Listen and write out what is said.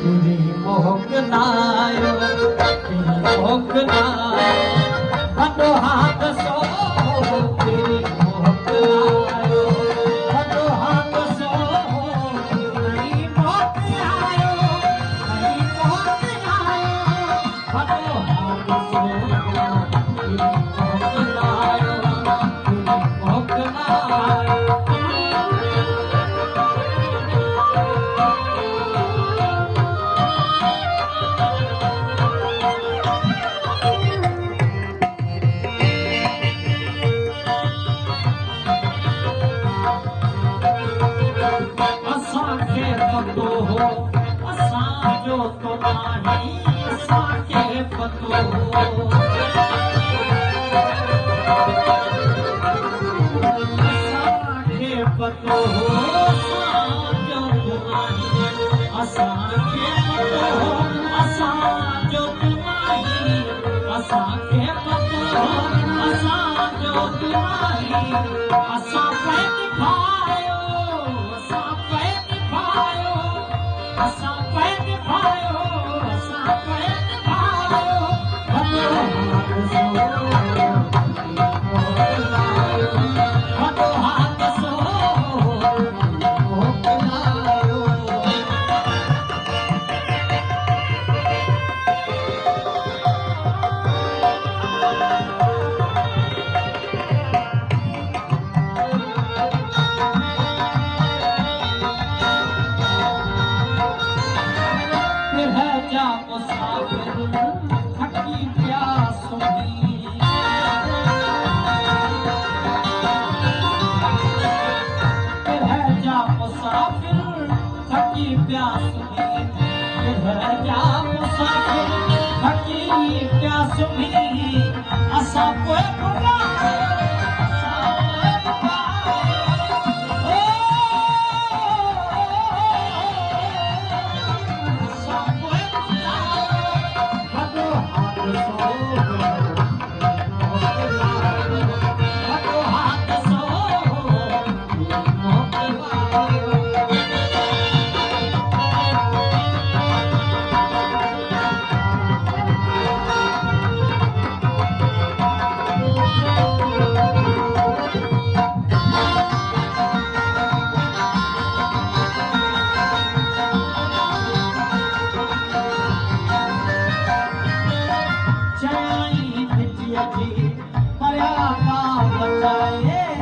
तेरी मोहक नायो तेरी मोहक नायो हटो हाथ सो तेरी मोहक नायो हटो हाथ सो तेरी मोहक नायो तेरी मोहक नायो हटो हाथ सो तेरी मोहक नायो तेरी मोहक नायो पतो हो असां जो तो नाही असांखे पतो हो असांखे पतो हो असां जो तो नाही असांखे पतो हो असां जो तो नाही असांखे पतो हो असां जो तो नाही असां पंहिंजी भायो असां पंहिंजी भायो असां पंहिंजी भायो असां पंहिंजी भायो हटो हाथ सो हटो हाथ सो मोकिलायो जा मुसाफिर थकी प्यासों जा मुसाफिर थकी प्यासों जा